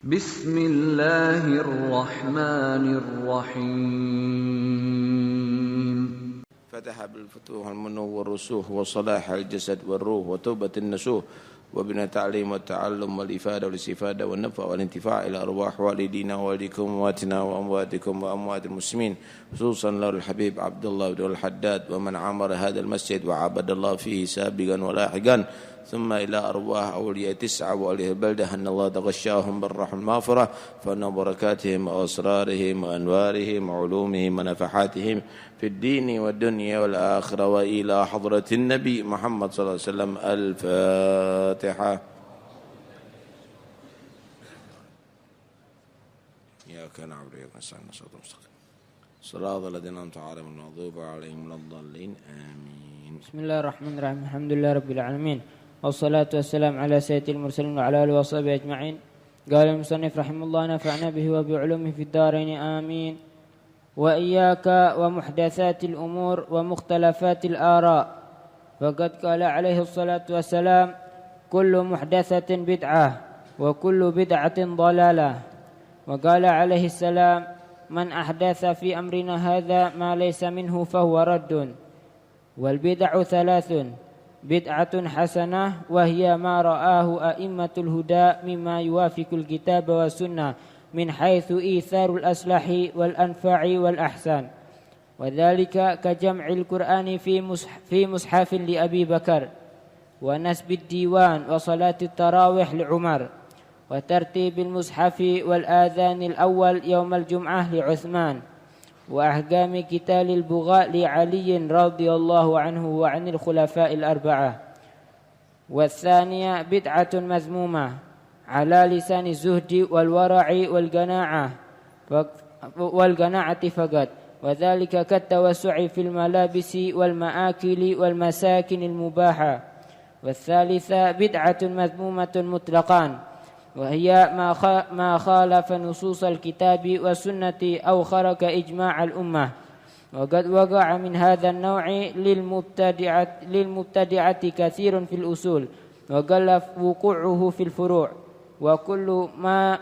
Bismillahirrahmanirrahim. فتح بالفتوح المنور والرسوح وصلاح الجسد والروح وتوبة النسوح وبنا التعليم والتعلم والإفادة والاستفادة والنفع والانتفاع إلى أرواح والدينا ووالديكم وأمواتنا وأمواتكم وأموات المسلمين خصوصا له الحبيب عبد الله بن الحداد ومن عمر هذا المسجد وعبد الله فيه سابقا ولاحقا ثم إلى أرواح أولياء تسعة وأولياء البلدة أن الله تغشاهم بالرحمة المغفرة فأن بركاتهم وأسرارهم وأنوارهم وعلومهم ونفحاتهم في الدين والدنيا والآخرة وإلى حضرة النبي محمد صلى الله عليه وسلم. الفاتحة. إياك نعبد وإياك نستعين صراط المستقيم صراط الذين أنعمت عليهم غير المغضوب عليهم ولا الضالين آمين. بسم الله الرحمن الرحيم. الحمد لله رب العالمين والصلاة والسلام على سيد المرسلين وعلى آله وصحبه أجمعين. قال المصنف رحمه الله نفعنا به وبعلومه في الدارين آمين. وإياك ومحدثات الأمور ومختلفات الآراء، فقد قال عليه الصلاة والسلام كل محدثة بدعة وكل بدعة ضلالة. وقال عليه السلام من أحدث في أمرنا هذا ما ليس منه فهو رد. والبدع ثلاث: بدعة حسنة وهي ما رآه أئمة الهدى مما يوافق الكتاب والسنة من حيث إيثار الأصلح والأنفع والأحسان، وذلك كجمع القرآن في مصحف لأبي بكر، ونسب الديوان وصلاة التراويح لعمر، وترتيب المصحف والآذان الأول يوم الجمعة لعثمان، وأحكام قتال البغاء لعلي رضي الله عنه وعن الخلفاء الأربعة. والثانية بدعة مذمومة على لسان الزهد والورع والقناعة فقط، وذلك كالتوسع في الملابس والمآكل والمساكن المباحة. والثالثة بدعة مذمومة مطلقا، وهي ما خالف نصوص الكتاب والسنة أو خرق إجماع الأمة، وقد وقع من هذا النوع للمبتدعة كثير في الأصول، وقل وقوعه في الفروع. وكل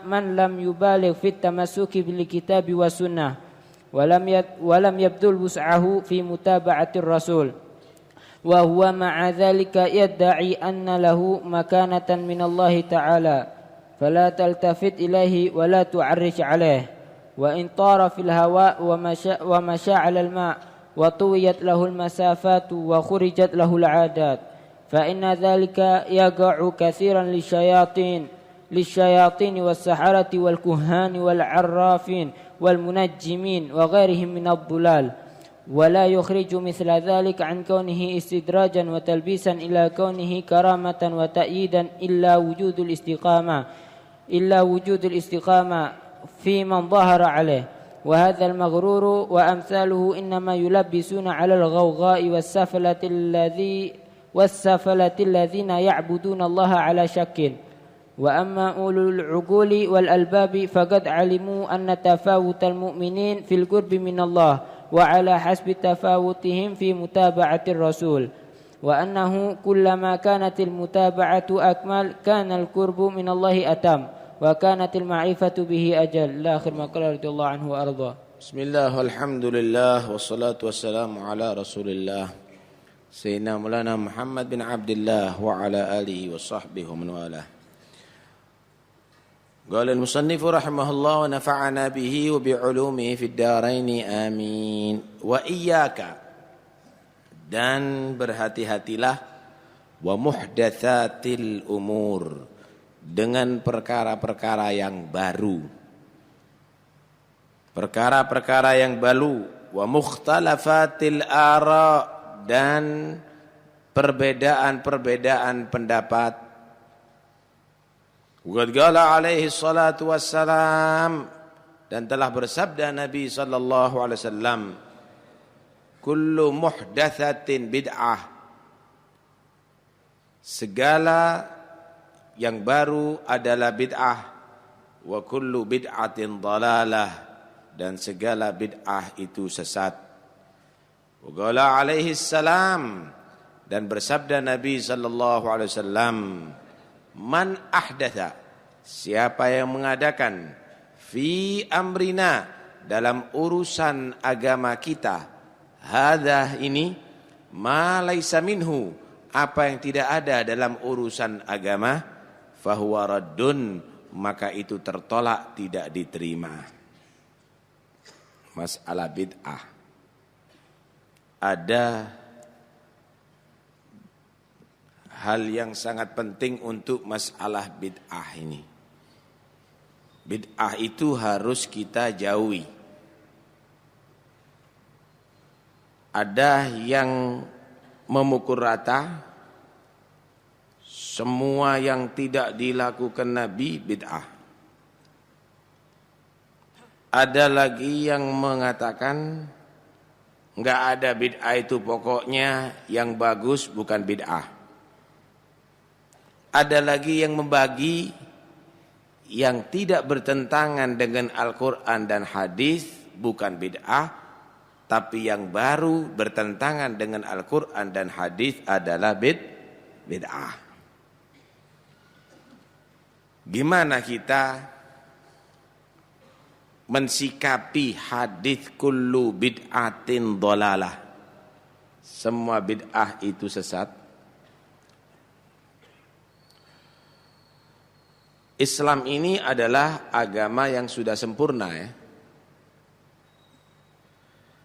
من لم يبالغ في التمسك بالكتاب والسنة ولم يبذل وسعه في متابعة الرسول، وهو مع ذلك يدعي أن له مكانة من الله تعالى، فلا تلتفت إليه ولا تعرج عليه. وإن طار في الهواء ومشى على الماء وطويت له المسافات وخرجت له العادات، فإن ذلك يقع كثيرا للشياطين والسحرة والكهان والعرافين والمنجمين وغيرهم من الضلال، ولا يخرج مثل ذلك عن كونه استدراجا وتلبيسا إلى كونه كرامة وتأييدا إلا وجود الاستقامة في من ظهر عليه. وهذا المغرور وأمثاله إنما يلبسون على الغوغاء والسفلة الذين يعبدون الله على شك. وأما أولو العقول والألباب فقد علموا أن تفاوت المؤمنين في القرب من الله وعلى حسب تفاوتهم في متابعة الرسول، وأنه كلما كانت المتابعة أكمل كان القرب من الله أتم وكانت المعرفة به أجل. لا آخر ما قال رضي الله عنه وأرضاه. بسم الله والحمد لله والصلاة والسلام على رسول الله سيدنا مولانا محمد بن عبد الله وعلى آله وصحبه ومن والاه. قال المصنف رحمه الله ونفعنا به وبعلومه في الدارين آمين. وإياك, dan berhati-hatilah, wa muhdatsatil umur, dengan perkara-perkara yang baru, perkara-perkara yang baru, wa mukhtalafatil ara, dan perbedaan-perbedaan pendapat. Qad qala alaihi salatu wassalam, dan telah bersabda Nabi sallallahu alaihi wasallam, kullu muhdatsatin bid'ah, segala yang baru adalah bid'ah, wa kullu bid'atin dhalalah, dan segala bid'ah itu sesat. Wa qala alaihi salam, dan bersabda Nabi sallallahu alaihi wasallam, man ahdatha, siapa yang mengadakan fi amrina dalam urusan agama kita, hadza ini ma laisa minhu, apa yang tidak ada dalam urusan agama, fahuwa raddun, maka itu tertolak, tidak diterima. Masalah bid'ah. Ada hal yang sangat penting untuk masalah bid'ah ini. Bid'ah itu harus kita jauhi. Ada yang memukul rata semua yang tidak dilakukan Nabi bid'ah. Ada lagi yang mengatakan enggak ada bid'ah itu, pokoknya yang bagus bukan bid'ah. Ada lagi yang membagi yang tidak bertentangan dengan Al-Quran dan hadis bukan bid'ah, tapi yang baru bertentangan dengan Al-Quran dan hadis adalah bid'ah. Gimana kita mensikapi hadis kullu bid'atin dhalalah? Semua bid'ah itu sesat. Islam ini adalah agama yang sudah sempurna ya.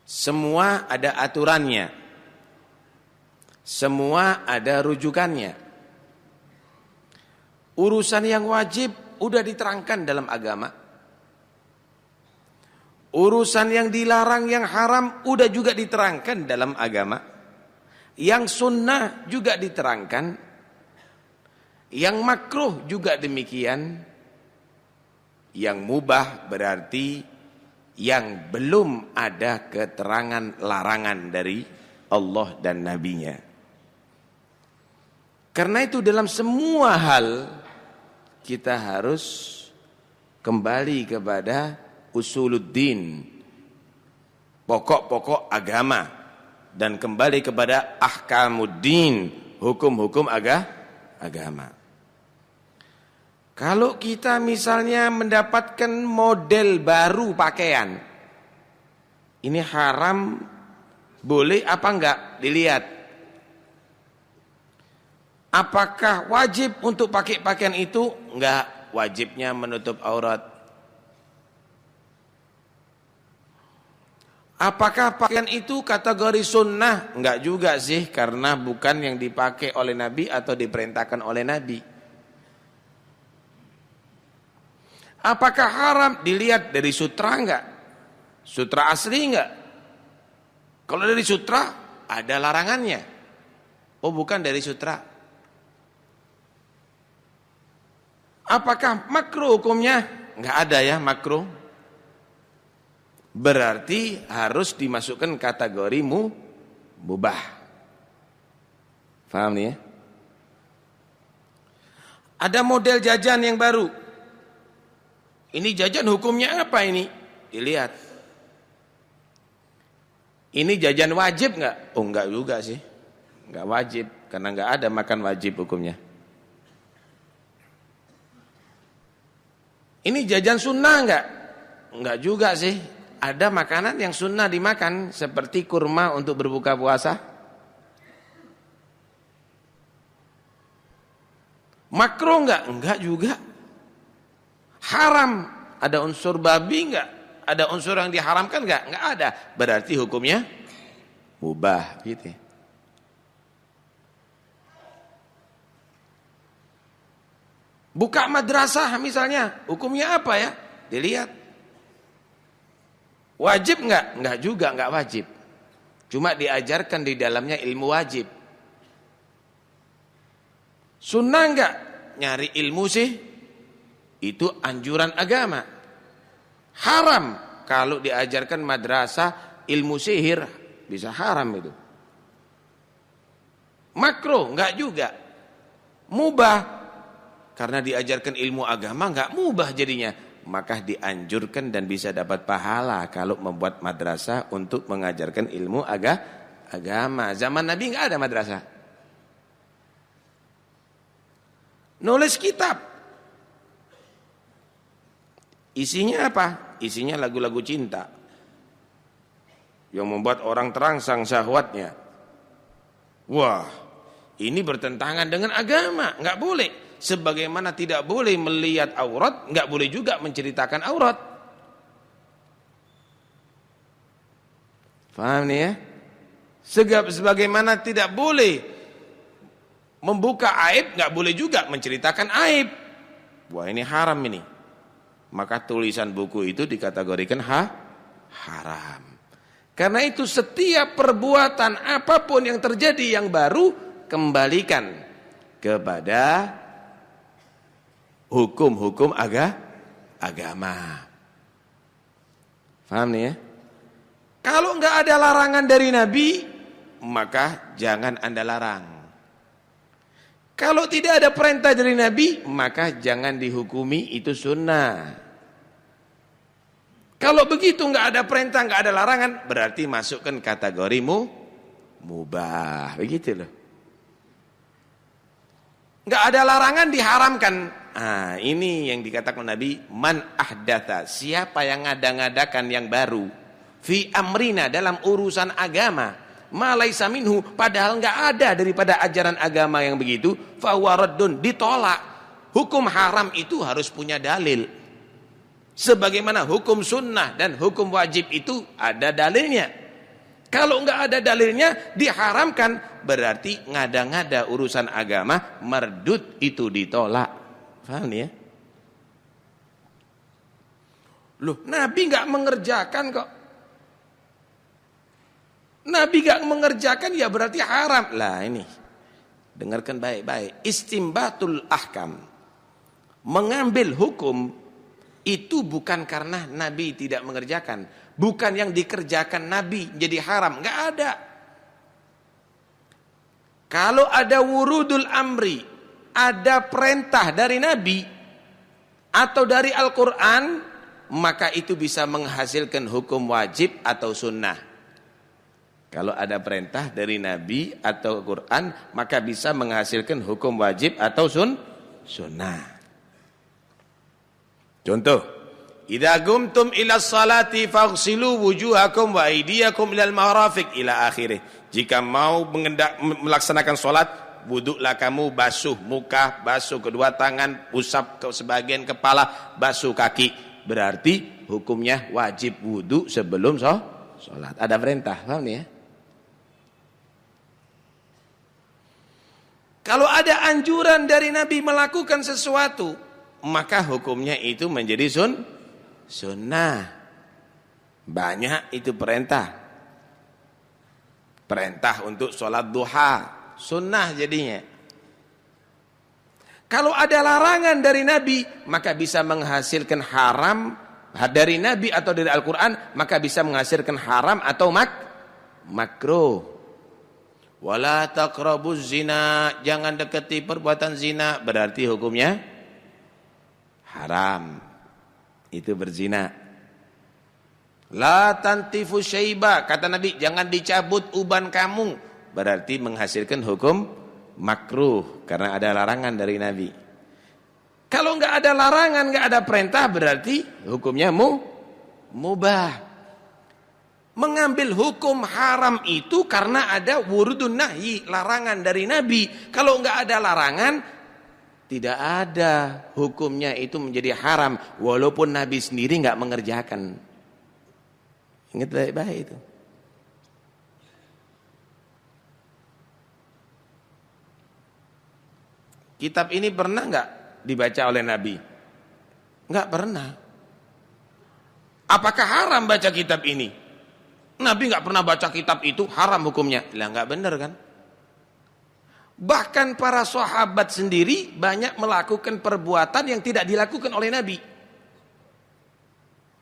Semua ada aturannya. Semua ada rujukannya. Urusan yang wajib udah diterangkan dalam agama. Urusan yang dilarang, yang haram udah juga diterangkan dalam agama. Yang sunnah juga diterangkan. Yang makruh juga demikian. Yang mubah berarti yang belum ada keterangan larangan dari Allah dan Nabi-Nya. Karena itu dalam semua hal kita harus kembali kepada usuluddin, pokok-pokok agama, dan kembali kepada ahkamuddin, hukum-hukum agama. Kalau kita misalnya mendapatkan model baru pakaian, ini haram, boleh apa enggak? Dilihat. Apakah wajib untuk pakai pakaian itu? Enggak, wajibnya menutup aurat. Apakah pakaian itu kategori sunnah? Enggak juga sih, karena bukan yang dipakai oleh Nabi atau diperintahkan oleh Nabi. Apakah haram? Dilihat dari sutra enggak? Sutra asli enggak? Kalau dari sutra ada larangannya. Oh, bukan dari sutra. Apakah makruh hukumnya? Enggak ada ya makruh. Berarti harus dimasukkan kategori mubah. Paham nih ya? Ada model jajan yang baru. Ini jajan hukumnya apa ini? Dilihat. Ini jajan wajib enggak? Oh, enggak juga sih. Enggak wajib, karena enggak ada makan wajib hukumnya. Ini jajan sunnah enggak? Enggak juga sih. Ada makanan yang sunnah dimakan, seperti kurma untuk berbuka puasa. Makruh enggak? Enggak juga. Haram, ada unsur babi enggak? Ada unsur yang diharamkan enggak? Enggak ada. Berarti hukumnya mubah gitu. Buka madrasah misalnya, hukumnya apa ya? Dilihat. Wajib enggak? Enggak juga, enggak wajib. Cuma diajarkan di dalamnya ilmu wajib. Sunnah enggak? Nyari ilmu sih. Itu anjuran agama. Haram kalau diajarkan madrasah ilmu sihir, bisa haram itu. Makruh enggak juga. Mubah karena diajarkan ilmu agama enggak mubah jadinya. Maka dianjurkan dan bisa dapat pahala kalau membuat madrasah untuk mengajarkan ilmu agama. Zaman Nabi enggak ada madrasah. Nulis kitab. Isinya apa? Isinya lagu-lagu cinta yang membuat orang terangsang syahwatnya. Wah, ini bertentangan dengan agama, nggak boleh. Sebagaimana tidak boleh melihat aurat, nggak boleh juga menceritakan aurat. Paham nih ya? Sebagaimana tidak boleh membuka aib, nggak boleh juga menceritakan aib. Wah, ini haram ini. Maka tulisan buku itu dikategorikan haram. Karena itu setiap perbuatan apapun yang terjadi yang baru, kembalikan kepada hukum-hukum agama. Paham nih ya? Kalau enggak ada larangan dari Nabi, maka jangan Anda larang. Kalau tidak ada perintah dari Nabi, maka jangan dihukumi itu sunnah. Kalau begitu enggak ada perintah, enggak ada larangan, berarti masukkan kategori mubah. Begitu loh. Enggak ada larangan, diharamkan. Ah, ini yang dikatakan Nabi, man ahdatha, siapa yang ngada-ngadakan yang baru, fi amrina, dalam urusan agama, ma laisa minhu, padahal enggak ada daripada ajaran agama yang begitu, fa huwa raddun, ditolak. Hukum haram itu harus punya dalil. Sebagaimana hukum sunnah dan hukum wajib itu ada dalilnya. Kalau enggak ada dalilnya, diharamkan, berarti ngada-ngada urusan agama, mardud, itu ditolak. Paham nih ya? Loh, Nabi enggak mengerjakan kok. Nabi enggak mengerjakan, ya berarti haram. Lah ini, dengarkan baik-baik. Istimbatul ahkam, mengambil hukum, itu bukan karena Nabi tidak mengerjakan, bukan yang dikerjakan Nabi jadi haram, enggak ada. Kalau ada wurudul amri, ada perintah dari Nabi atau dari Al-Quran, maka itu bisa menghasilkan hukum wajib atau sunnah. Kalau ada perintah dari Nabi atau Al-Quran, maka bisa menghasilkan hukum wajib atau sunnah. Contoh, idza qumtum ila sholati faghsilu wujuhakum wa aydiyakum ilal marafiq ila akhirih. Jika mau melaksanakan salat, wuduklah kamu, basuh muka, basuh kedua tangan, usap ke sebagian kepala, basuh kaki. Berarti hukumnya wajib wudu sebelum salat. Ada perintah, paham nih ya? Kalau ada anjuran dari Nabi melakukan sesuatu, maka hukumnya itu menjadi sunnah. Banyak itu perintah. Perintah untuk sholat duha, sunnah jadinya. Kalau ada larangan dari Nabi, maka bisa menghasilkan haram dari Nabi atau dari Al-Quran, maka bisa menghasilkan haram atau makruh. Wala taqrabuz zina, jangan dekati perbuatan zina, berarti hukumnya haram. Itu berzina. La tantifu syaiba, kata Nabi, jangan dicabut uban kamu, berarti menghasilkan hukum makruh karena ada larangan dari Nabi. Kalau enggak ada larangan, enggak ada perintah, berarti hukumnya mubah. Mengambil hukum haram itu karena ada wurudun nahyi, larangan dari Nabi. Kalau enggak ada larangan, tidak ada hukumnya itu menjadi haram, walaupun Nabi sendiri enggak mengerjakan. Ingat baik-baik itu. Kitab ini pernah enggak dibaca oleh Nabi? Enggak pernah. Apakah haram baca kitab ini? Nabi enggak pernah baca kitab itu, haram hukumnya. Lah enggak benar kan? Bahkan para sahabat sendiri banyak melakukan perbuatan yang tidak dilakukan oleh Nabi.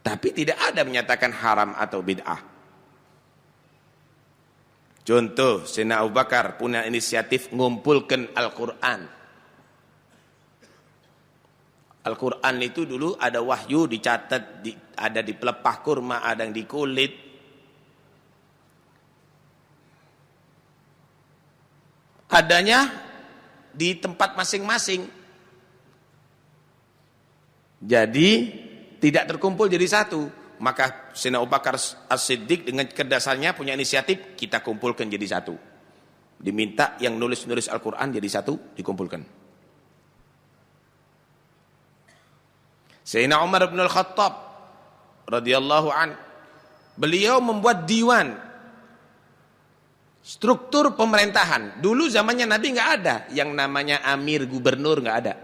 Tapi tidak ada menyatakan haram atau bid'ah. Contoh, Sayyidina Abu Bakar punya inisiatif ngumpulkan Al-Quran. Al-Quran itu dulu ada wahyu, dicatat, ada di pelepah kurma, ada yang di kulit. Adanya di tempat masing-masing. Jadi tidak terkumpul jadi satu. Maka Sayyidina Abu Bakar As-Siddiq dengan kecerdasannya punya inisiatif, kita kumpulkan jadi satu. Diminta yang nulis-nulis Al-Quran jadi satu, dikumpulkan. Sayyidina Umar bin Al-Khattab radhiyallahu an, beliau membuat diwan, struktur pemerintahan. Dulu zamannya Nabi nggak ada yang namanya amir, gubernur, nggak ada.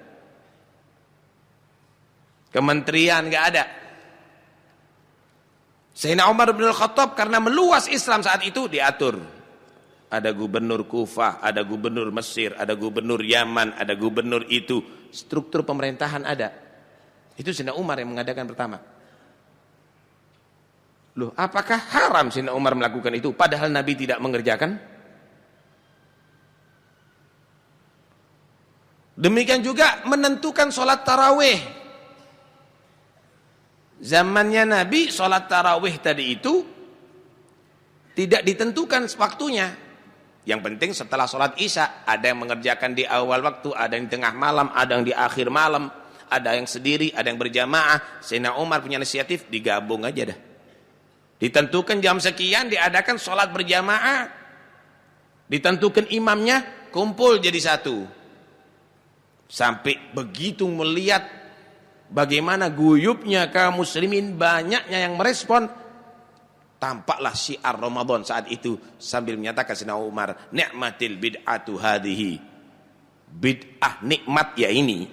Kementerian nggak ada. Sayyidina Umar bin Al-Khattab karena meluas Islam saat itu diatur. Ada gubernur Kufah, ada gubernur Mesir, ada gubernur Yaman, ada gubernur itu. Struktur pemerintahan ada. Itu Sayyidina Umar yang mengadakan pertama. Loh, apakah haram Sayyidina Umar melakukan itu padahal Nabi tidak mengerjakan? Demikian juga menentukan sholat tarawih. Zamannya Nabi sholat tarawih tadi itu tidak ditentukan waktunya. Yang penting setelah sholat isya, ada yang mengerjakan di awal waktu, ada yang di tengah malam, ada yang di akhir malam, ada yang sendiri, ada yang berjamaah. Sayyidina Umar punya inisiatif, digabung aja dah. Ditentukan jam sekian, diadakan sholat berjamaah, ditentukan imamnya, kumpul jadi satu. Sampai begitu melihat bagaimana guyupnya kaum muslimin, banyaknya yang merespon, tampaklah syiar Ramadan saat itu sambil menyatakan Sayyidina Umar, ni'matil bid'atu hadhihi. Bid'ah nikmat ya ini.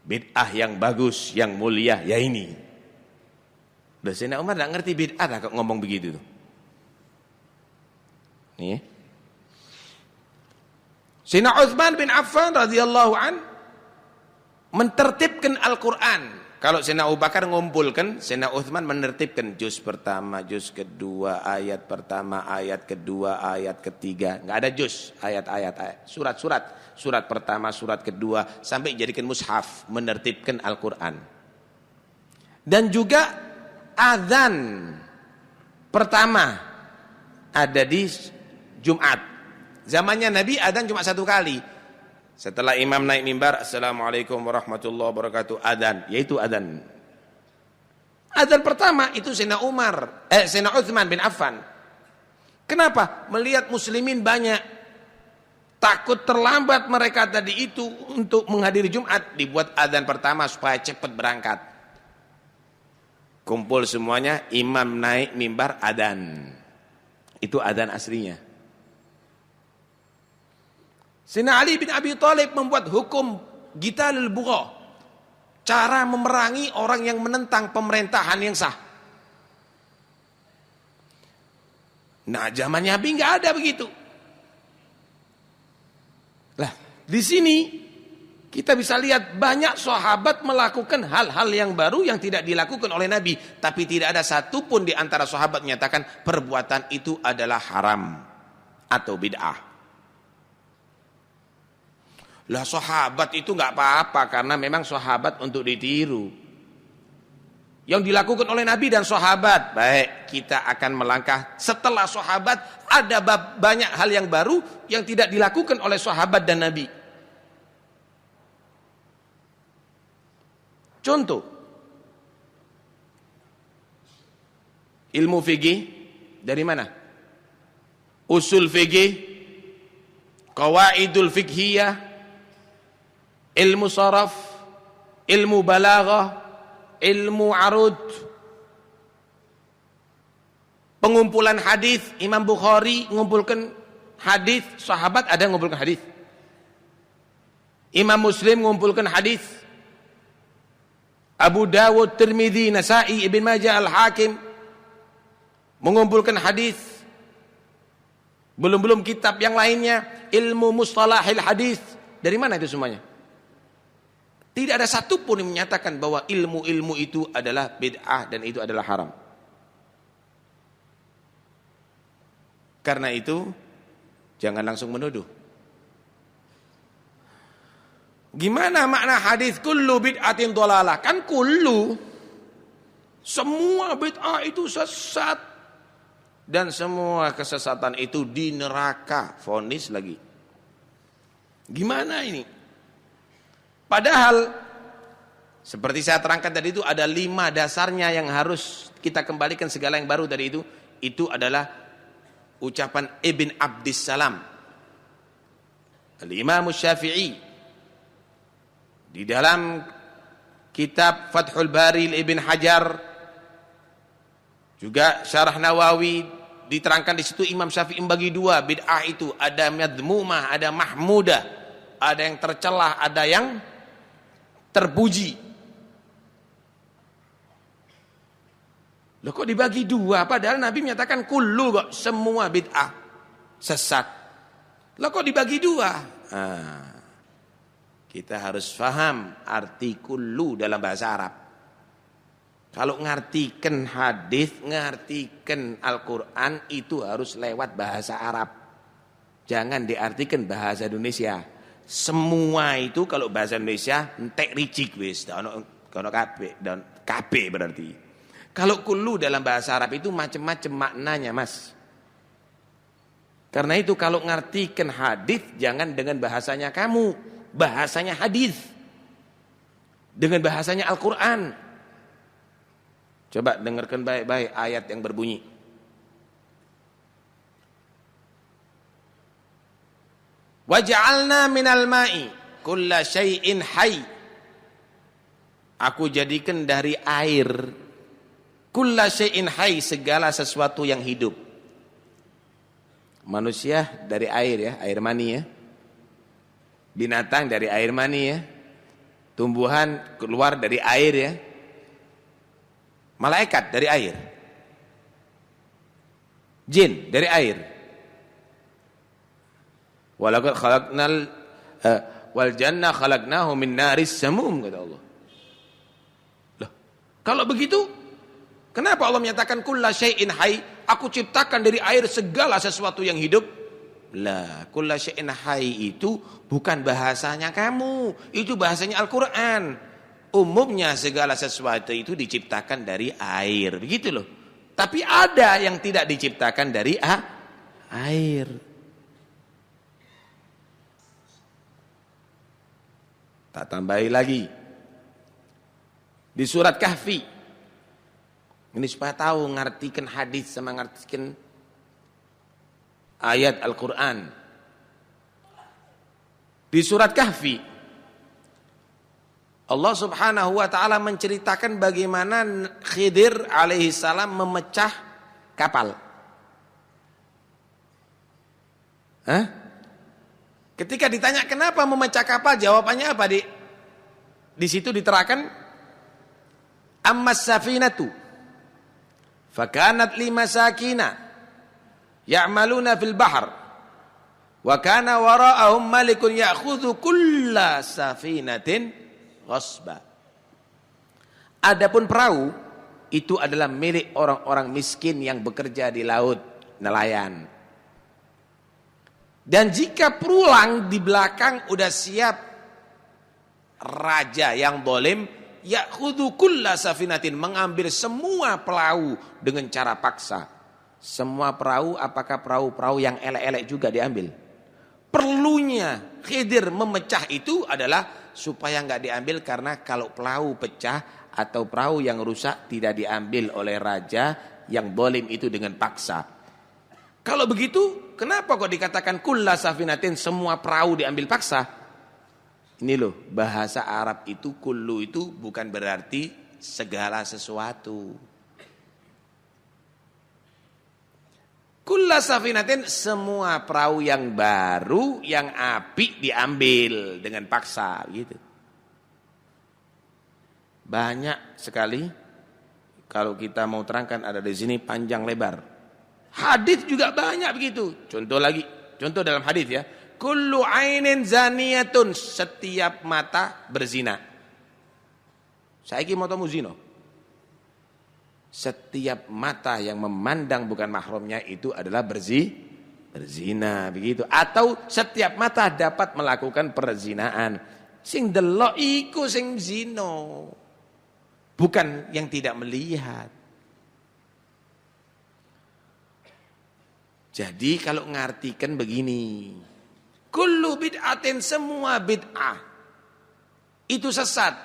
Bid'ah yang bagus, yang mulia ya ini. Udah Sayyidina Umar enggak ngerti bid'ah kok ngomong begitu tuh. Nih. Sayyidina Utsman bin Affan radhiyallahu an mentertibkan Al-Quran. Kalau Sayyidina Abu Bakar ngumpulkan, Sayyidina Utsman menertibkan juz pertama, juz kedua, ayat pertama, ayat kedua, ayat ketiga. Enggak ada juz, ayat-ayat, surat-surat. Surat pertama, surat kedua, sampai jadikan mushaf, menertibkan Al-Quran. Dan juga azan pertama ada di Jumat. Zamannya Nabi azan cuma satu kali. Setelah imam naik mimbar, assalamualaikum warahmatullahi wabarakatuh, adzan, yaitu adzan. Adzan pertama itu Sayyidina Utsman bin Affan. Kenapa? Melihat muslimin banyak, takut terlambat mereka tadi itu untuk menghadiri Jumat, dibuat adzan pertama supaya cepat berangkat. Kumpul semuanya, imam naik mimbar, adzan. Itu adzan aslinya. Sayyidina Ali bin Abi Thalib membuat hukum Qitalul Bugha, cara memerangi orang yang menentang pemerintahan yang sah. Nah, zamannya Nabi enggak ada begitu. Lah, di sini kita bisa lihat banyak sahabat melakukan hal-hal yang baru yang tidak dilakukan oleh Nabi, tapi tidak ada satupun di antara sahabat menyatakan perbuatan itu adalah haram atau bid'ah. Lah sahabat itu enggak apa-apa karena memang sahabat untuk ditiru. Yang dilakukan oleh Nabi dan sahabat, baik, kita akan melangkah setelah sahabat, ada banyak hal yang baru yang tidak dilakukan oleh sahabat dan Nabi. Contoh, ilmu fikih dari mana? Usul fikih, qawaidul fiqhiyah, ilmu saraf, ilmu balaghah, ilmu arud, pengumpulan hadis. Imam Bukhari mengumpulkan hadis, sahabat ada yang mengumpulkan hadis. Imam Muslim mengumpulkan hadis. Abu Dawud, Tirmidzi, Nasa'i, Ibn Majah, Al-Hakim mengumpulkan hadis. Belum-belum kitab yang lainnya, ilmu mustalahil hadis. Dari mana itu semuanya? Tidak ada satupun yang menyatakan bahwa ilmu-ilmu itu adalah bid'ah dan itu adalah haram. Karena itu, jangan langsung menuduh. Gimana makna hadis kullu bid'atin dhalalah? Kan kullu, semua bid'ah itu sesat. Dan semua kesesatan itu di neraka. Vonis lagi. Gimana ini? Padahal Seperti saya terangkan tadi itu ada 5 dasarnya yang harus kita kembalikan segala yang baru tadi itu. Itu adalah ucapan Ibn Abdissalam, Al-Imam Syafi'i. Di dalam kitab Fathul Bari Ibn Hajar, juga Syarah Nawawi, diterangkan di situ Imam Syafi'i membagi 2 bid'ah itu. Ada madhmumah, ada mahmudah. Ada yang tercelah, ada yang terpuji. Loh kok dibagi 2? Padahal Nabi menyatakan kullu kok, semua bid'ah sesat. Loh kok dibagi 2? Kita harus faham arti kullu dalam bahasa Arab. Kalau ngartikan hadis, ngartikan Al-Quran itu harus lewat bahasa Arab. Jangan diartikan bahasa Indonesia. Semua itu kalau bahasa Indonesia entek ricik wis, kono kabeh berarti. Kalau kullu dalam bahasa Arab itu macam-macam maknanya, Mas. Karena itu kalau ngartikan hadis jangan dengan bahasanya kamu, bahasanya hadis. Dengan bahasanya Al-Qur'an. Coba dengarkan baik-baik ayat yang berbunyi. Waj'alna minal ma'i kulla syai'in hayy. Aku jadikan dari air kulla syai'in hayy, segala sesuatu yang hidup. Manusia dari air ya, air mani ya. Binatang dari air mani ya. Tumbuhan keluar dari air ya. Malaikat dari air. Jin dari air. Walaqad khalaqnal wal jannah khalaqnahu min naris samum, kata Allah. Loh, kalau begitu kenapa Allah menyatakan kulla syai'in hayy? Aku ciptakan dari air segala sesuatu yang hidup. Lah, kulla syai'in hayy itu bukan bahasanya kamu, itu bahasanya Al-Qur'an. Umumnya segala sesuatu itu diciptakan dari air, begitu loh. Tapi ada yang tidak diciptakan dari air. Tak tambahi lagi. Di surat Kahfi. Ini supaya tahu ngartikan hadis sama ngartikan ayat Al-Quran. Di surat Kahfi Allah subhanahu wa ta'ala menceritakan bagaimana Khidir alaihi salam memecah kapal. Ketika ditanya kenapa memecah kapal, jawabannya apa? Di situ diterangkan ammas safinatu fakanat limasakina ya'maluna fil bahr wa kana wara'ahum malikun ya'khudhu kulla safinatin ghasba. Adapun perahu itu adalah milik orang-orang miskin yang bekerja di laut, nelayan. Dan jika pulang di belakang udah siap raja yang zalim, ya'khudhu kulla safinatin, mengambil semua perahu dengan cara paksa. Semua perahu, apakah perahu-perahu yang elek-elek juga diambil? Perlunya Khidir memecah itu adalah supaya enggak diambil, karena kalau perahu pecah atau perahu yang rusak tidak diambil oleh raja yang zalim itu dengan paksa. Kalau begitu, kenapa kok dikatakan kulla safinatin, semua perahu diambil paksa? Ini loh, bahasa Arab itu kullu itu bukan berarti segala sesuatu. Kulla safinatin, semua perahu yang baru, yang apik diambil dengan paksa gitu. Banyak sekali kalau kita mau terangkan ada di sini panjang lebar. Hadis juga banyak begitu. Contoh dalam hadis ya. Kullu ainin zaniyatun, setiap mata berzina. Saiki matamu zina. Setiap mata yang memandang bukan mahramnya itu adalah berzina begitu. Atau setiap mata dapat melakukan perzinaan. Sing delok iku sing zina. Bukan yang tidak melihat. Jadi kalau ngartikan begini, kullu bid'atin, semua bid'ah itu sesat.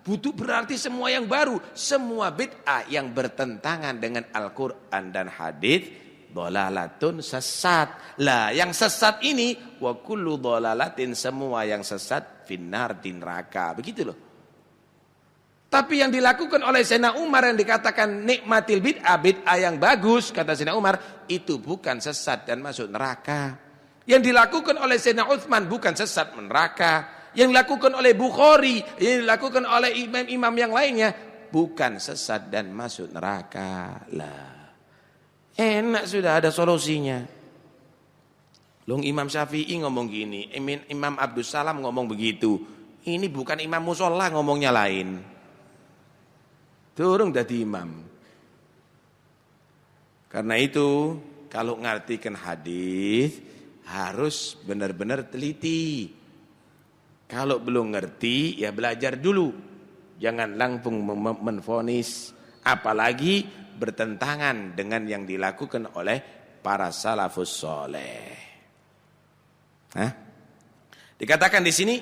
Butuh berarti semua yang baru, semua bid'ah yang bertentangan dengan Al-Quran dan hadis, dhalalatun, sesat. Lah yang sesat ini, wa kullu dhalalatin, semua yang sesat, finnar, di neraka. Begitu loh. Tapi yang dilakukan oleh Sayyidina Umar yang dikatakan nikmatil bid'ah, bid'ah yang bagus, kata Sayyidina Umar, itu bukan sesat dan masuk neraka. Yang dilakukan oleh Sayyidina Utsman bukan sesat neraka. Yang dilakukan oleh Bukhari, yang dilakukan oleh imam-imam yang lainnya, bukan sesat dan masuk neraka. Lah, enak sudah ada solusinya. Long Imam Syafi'i ngomong gini, Imam Abdus Salam ngomong begitu. Ini bukan imam musola ngomongnya lain. Turun dari imam. Karena itu kalau ngartikan hadis harus benar-benar teliti. Kalau belum ngerti ya belajar dulu. Jangan langsung menvonis, apalagi bertentangan dengan yang dilakukan oleh para salafus soleh. Dikatakan di sini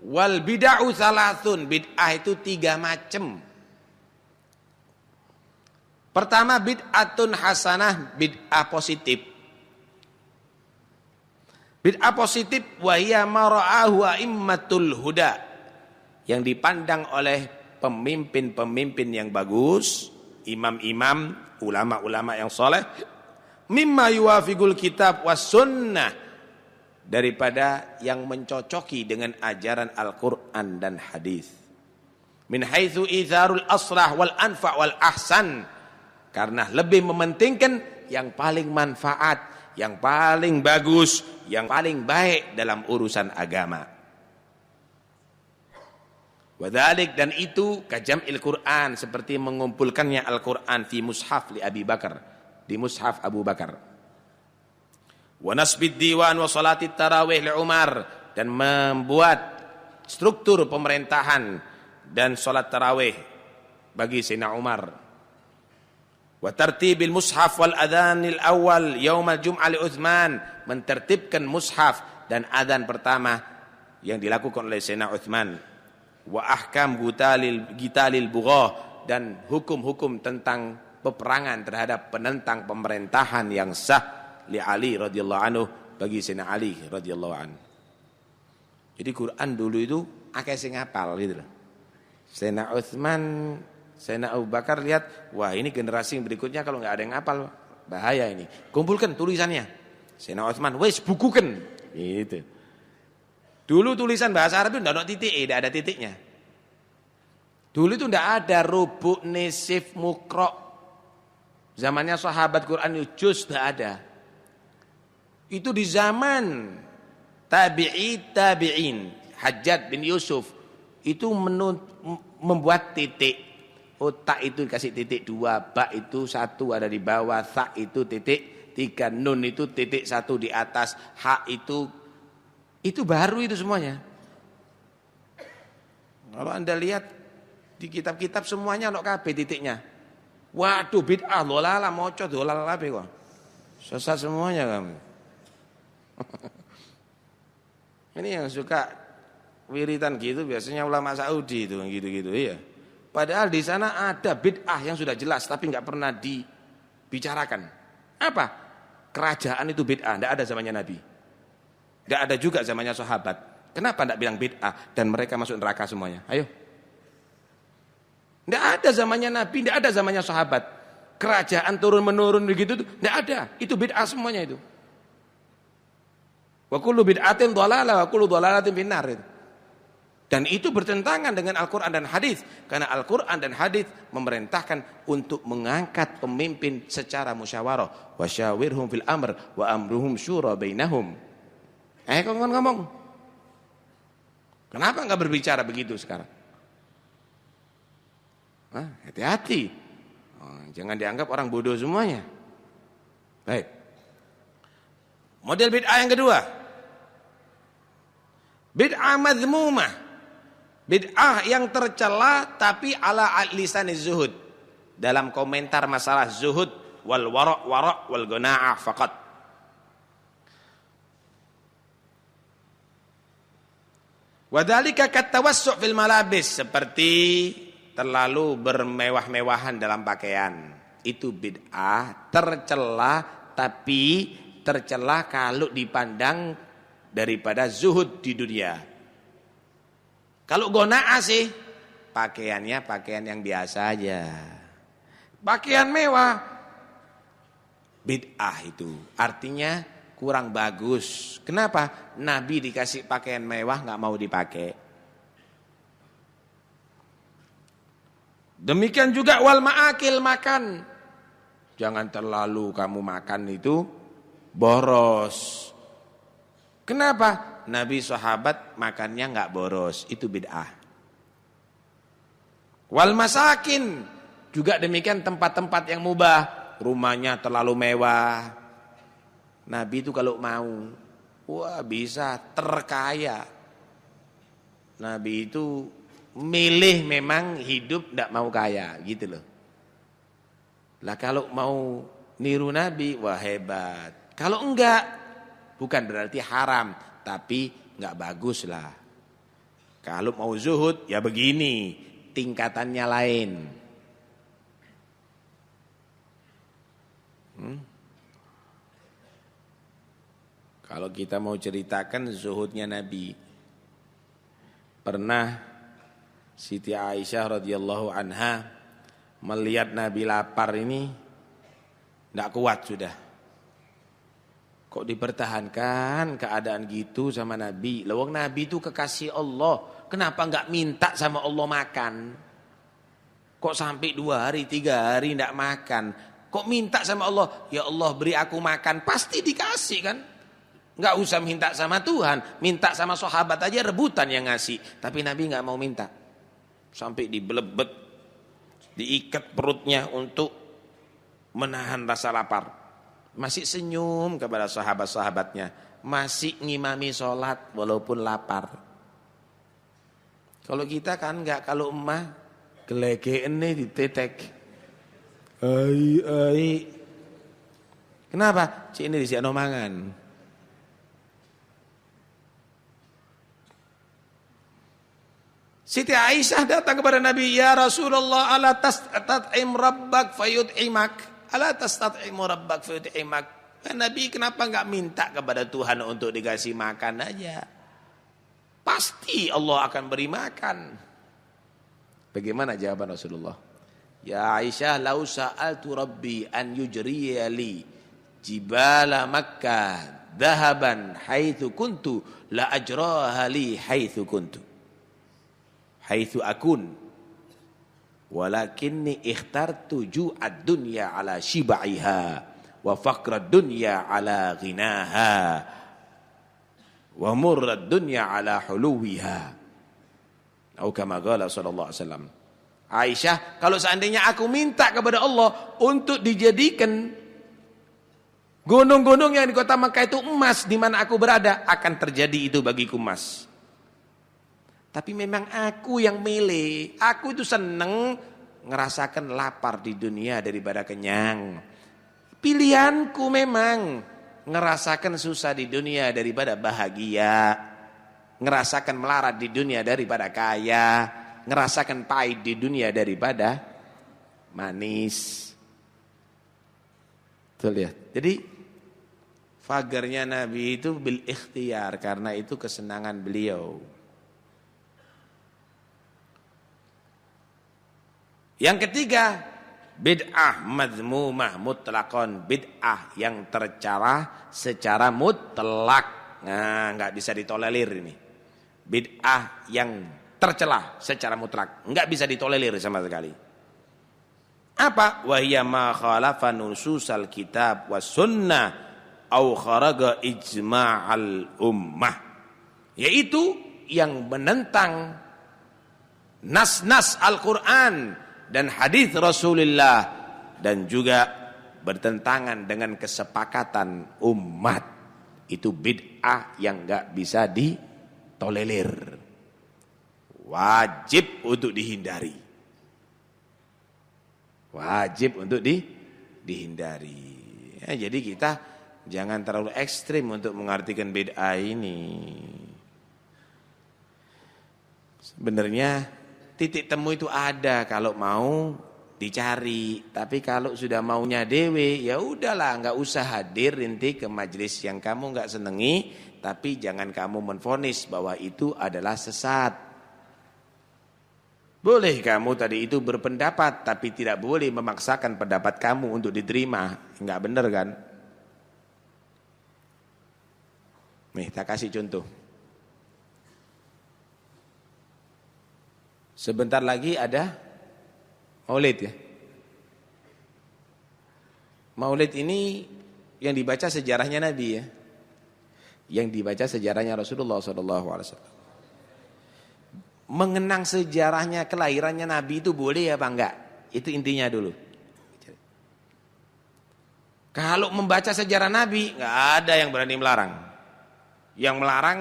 wal bid'ah salasun, bid'ah itu 3 macam. Pertama bid'atun hasanah, bid'ah positif. Bid'ah positif wa hiya ma ra'ahu a'immatul huda, yang dipandang oleh pemimpin-pemimpin yang bagus, imam-imam, ulama-ulama yang soleh, mimma yuwafiqul kitab was sunnah, daripada yang mencocoki dengan ajaran Al-Quran dan hadis. Min haitsu itharul aslah wal anfa wal ahsan, karena lebih mementingkan yang paling manfaat, yang paling bagus, yang paling baik dalam urusan agama. Wadhalik, dan itu kajam'il Quran, seperti mengumpulkannya Al-Quran fi mushaf li Abi Bakar, di mushaf Abu Bakar. Wa nasbid diwan wa salatit tarawih li Umar, dan membuat struktur pemerintahan dan salat tarawih bagi Sayyidina Umar. Wa tartibil mushaf wal adhanil awal yaumal jum'ah li Utsman, mentertibkan mushaf dan adzan pertama yang dilakukan oleh Sayyidina Utsman. Wa ahkam gitalil bughah, dan hukum-hukum tentang peperangan terhadap penentang pemerintahan yang sah li Ali radhiyallahu anhu, bagi Sayyidina Ali radhiyallahu anhu. Jadi Quran dulu itu akeh sing hafal gitu loh. Sayyidina Utsman, Sayyidina Abu Bakar lihat, wah ini generasi yang berikutnya kalau nggak ada yang hafal bahaya ini. Kumpulkan tulisannya. Sayyidina Utsman, wes bukukan. Gitu. Dulu tulisan bahasa Arab itu tidak ada titik, tidak ada titiknya. Dulu itu tidak ada rubuk, nisif, mukro. Zamannya sahabat Quran itu juz tidak ada. Itu di zaman tabi'in, Hajjaj bin Yusuf, itu membuat titik. Tak itu dikasih titik 2, ba itu 1 ada di bawah, sa itu titik 3, nun itu titik 1 di atas, ha itu baru itu semuanya. Kalau Anda lihat di kitab-kitab semuanya ono kabeh titiknya. Waduh bid'ah dolala moco dolala kabeh kok. Sesat semuanya kamu. Ini yang suka wiritan gitu biasanya ulama Saudi itu gitu-gitu ya. Padahal di sana ada bid'ah yang sudah jelas tapi enggak pernah dibicarakan. Apa? Kerajaan itu bid'ah, enggak ada zamannya Nabi. Enggak ada juga zamannya sahabat. Kenapa enggak bilang bid'ah dan mereka masuk neraka semuanya? Ayo. Enggak ada zamannya Nabi, enggak ada zamannya sahabat. Kerajaan turun-menurun begitu tuh enggak ada. Itu bid'ah semuanya itu. Wa kullu bid'atin dhalalah wa kullu dhalalatin finnar. Dan itu bertentangan dengan Al-Quran dan hadis, karena Al-Quran dan hadis memerintahkan untuk mengangkat pemimpin secara musyawarah. Wa syawirhum fil amr wa amruhum syura bainahum. Ngomong. Kenapa enggak berbicara begitu sekarang? Hati-hati. Jangan dianggap orang bodoh semuanya. Baik. Model bid'ah yang kedua. Bid'ah madhmumah. Bid'ah yang tercela tapi ala lisan zuhud. Dalam komentar masalah zuhud wal wara' wal qanaa'ah faqat. Wadzalika katawassu' fil malabis, seperti terlalu bermewah-mewahan dalam pakaian. Itu bid'ah, tercela, tapi tercela kalau dipandang daripada zuhud di dunia. Kalau gona'ah sih pakaiannya pakaian yang biasa aja. Pakaian mewah bid'ah itu. Artinya kurang bagus. Kenapa? Nabi dikasih pakaian mewah nggak mau dipakai. Demikian juga wal ma'akil, makan. Jangan terlalu kamu makan itu boros. Kenapa? Nabi sahabat makannya nggak boros. Itu bid'ah. Wal masakin. Juga demikian tempat-tempat yang mubah. Rumahnya terlalu mewah. Nabi itu kalau mau, wah bisa terkaya. Nabi itu milih memang hidup tidak mau kaya, gitu loh. Lah kalau mau niru Nabi, wah hebat. Kalau enggak, bukan berarti haram, tapi enggak bagus lah. Kalau mau zuhud, ya begini, tingkatannya lain. Kalau kita mau ceritakan zuhudnya Nabi, pernah Siti Aisyah radhiyallahu anha melihat Nabi lapar ini, tidak kuat sudah. Kok dipertahankan keadaan gitu sama Nabi? Lawang Nabi itu kekasih Allah, kenapa enggak minta sama Allah makan? Kok sampai 2 hari 3 hari tidak makan? Kok minta sama Allah? Ya Allah beri aku makan, pasti dikasih kan? Enggak usah minta sama Tuhan, minta sama sahabat aja rebutan yang ngasih. Tapi Nabi enggak mau minta. Sampai dibelebet, diikat perutnya untuk menahan rasa lapar. Masih senyum kepada sahabat-sahabatnya, masih ngimami sholat walaupun lapar. Kalau kita kan enggak, kalau emak gelegeen nih ditetek. Ai. Kenapa? Cik ini disiapno mangan. Siti Aisyah datang kepada Nabi, ya Rasulullah, ala tastat'im rabbak fayut'imak, ala tastat'im rabbak fayut'imak. Nabi kenapa enggak minta kepada Tuhan untuk dikasih makan aja? Pasti Allah akan beri makan. Bagaimana jawaban Rasulullah? Ya Aisyah, lau sa'altu rabbi an yujriya li jibala Makkah dhahaban haitsu kuntu la ajraha li haitsu kuntu. Haitsu akun walakinni ikhtartu ju'ad dunya ala shibaiha wa faqrad dunya ala ghinaha wa murrad dunya ala huluwiha, atau kama qala sallallahu alaihi wasallam. Aisyah, kalau seandainya aku minta kepada Allah untuk dijadikan gunung-gunung yang di kota Makkah itu emas di mana aku berada, akan terjadi itu bagiku emas. Tapi memang aku yang milih. Aku itu seneng ngerasakan lapar di dunia daripada kenyang. Pilihanku memang ngerasakan susah di dunia daripada bahagia. Ngerasakan melarat di dunia daripada kaya. Ngerasakan pahit di dunia daripada manis. Tuh lihat. Jadi fagernya Nabi itu bil ikhtiar, karena itu kesenangan beliau. Yang ketiga, bid'ah madzmumah mutlaqon, bid'ah yang tercela secara mutlak. Nah, enggak bisa ditolerir ini. Bid'ah yang tercela secara mutlak, enggak bisa ditolerir sama sekali. Apa? Wa hiya ma khalafa nususal kitab was sunnah au kharaja ijma'al ummah. Yaitu yang menentang nas-nas Al-Qur'an dan hadis Rasulullah, dan juga bertentangan dengan kesepakatan umat. Itu bid'ah yang enggak bisa ditolerir, wajib untuk dihindari, wajib untuk dihindari ya. Jadi kita jangan terlalu ekstrim untuk mengartikan bid'ah ini. Sebenarnya titik temu itu ada kalau mau dicari, tapi kalau sudah maunya dewe, ya udahlah, nggak usah hadir inti ke majelis yang kamu nggak senengi, tapi jangan kamu menvonis bahwa itu adalah sesat. Boleh kamu tadi itu berpendapat, tapi tidak boleh memaksakan pendapat kamu untuk diterima, nggak benar kan? Nih, tak kasih contoh. Sebentar lagi ada Maulid ya. Maulid ini yang dibaca sejarahnya Nabi ya. Yang dibaca sejarahnya Rasulullah SAW. Mengenang sejarahnya kelahirannya Nabi itu boleh apa enggak? Itu intinya dulu. Kalau membaca sejarah Nabi, enggak ada yang berani melarang. Yang melarang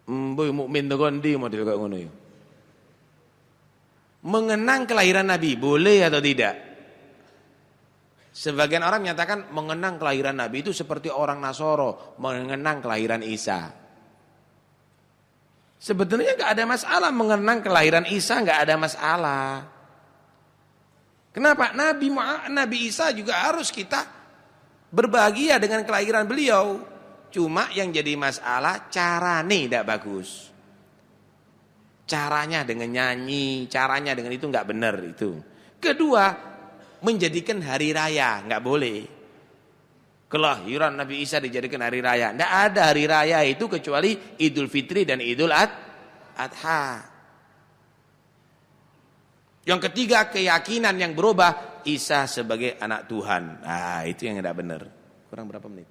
mukmin tegondi model kayak ngono ya. Mengenang kelahiran Nabi boleh atau tidak? Sebagian orang menyatakan mengenang kelahiran Nabi itu seperti orang Nasoro mengenang kelahiran Isa. Sebetulnya enggak ada masalah mengenang kelahiran Isa, enggak ada masalah. Kenapa? Nabi Isa juga harus kita berbahagia dengan kelahiran beliau. Cuma yang jadi masalah caranya tidak bagus. Caranya dengan nyanyi, caranya dengan itu enggak benar itu. Kedua, menjadikan hari raya, enggak boleh. Kelahiran Nabi Isa dijadikan hari raya. Enggak ada hari raya itu kecuali Idul Fitri dan Idul Adha. Yang ketiga, keyakinan yang berubah, Isa sebagai anak Tuhan. Nah, itu yang enggak benar. Kurang berapa menit?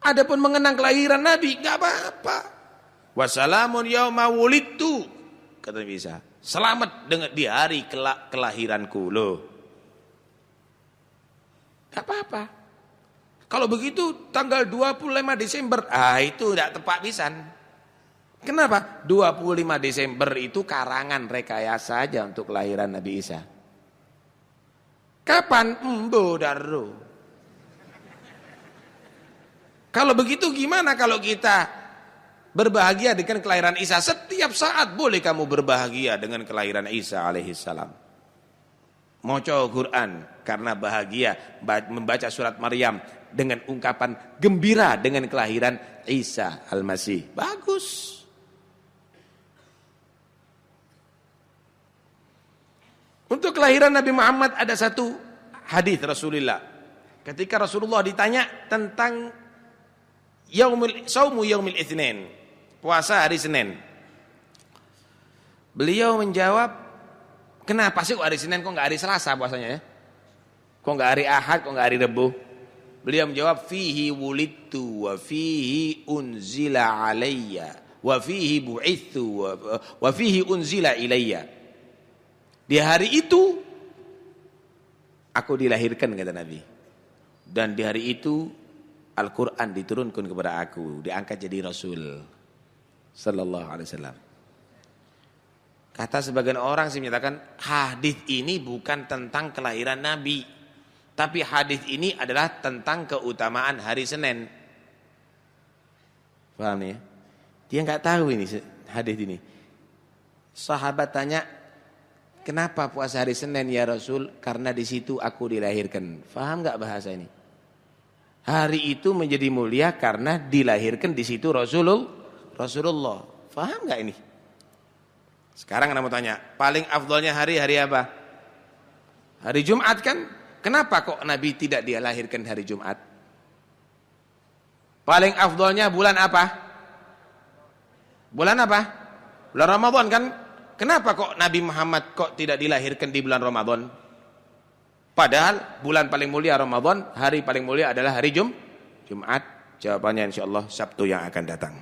Adapun mengenang kelahiran Nabi, enggak apa-apa. Wassalamun yauma wulidtu, kata Nabi Isa. Selamat dengan di hari kelahiranku loh. Enggak apa-apa. Kalau begitu tanggal 25 Desember, itu enggak tepat pisan. Kenapa? 25 Desember itu karangan rekayasa saja untuk kelahiran Nabi Isa. Kapan? Darro. Kalau begitu gimana kalau kita berbahagia dengan kelahiran Isa? Setiap saat boleh kamu berbahagia dengan kelahiran Isa alaihissalam. Maca Quran karena bahagia, membaca surat Maryam dengan ungkapan gembira dengan kelahiran Isa al-Masih. Bagus. Untuk kelahiran Nabi Muhammad ada satu hadis Rasulullah. Ketika Rasulullah ditanya tentang saumu yaumil Itsnin, puasa hari Senin. Beliau menjawab, kenapa sih hari Senin kok enggak hari Selasa puasanya ya? Kok enggak hari Ahad, kok enggak hari Rabu? Beliau menjawab, fihi wulidtu wa fihi unzila alayya wa fihi bu'ithu wa fihi unzila ilayya. Di hari itu aku dilahirkan, kata Nabi. Dan di hari itu Al-Quran diturunkan kepada aku, diangkat jadi Rasul sallallahu alaihi wasallam. Kata sebagian orang sih menyatakan hadis ini bukan tentang kelahiran Nabi, tapi hadis ini adalah tentang keutamaan hari Senin. Paham ya? Dia enggak tahu ini hadis ini. Sahabat tanya, kenapa puasa hari Senin ya Rasul? Karena di situ aku dilahirkan. Paham enggak bahasa ini? Hari itu menjadi mulia karena dilahirkan di situ Rasulullah. Paham enggak ini? Sekarang Anda mau tanya, paling afdolnya hari apa? Hari Jumat kan? Kenapa kok Nabi tidak dia lahirkan hari Jumat? Paling afdolnya bulan apa? Bulan apa? Bulan Ramadan kan? Kenapa kok Nabi Muhammad kok tidak dilahirkan di bulan Ramadan? Padahal bulan paling mulia Ramadan, hari paling mulia adalah hari Jumat. Jawabannya insyaallah Sabtu yang akan datang.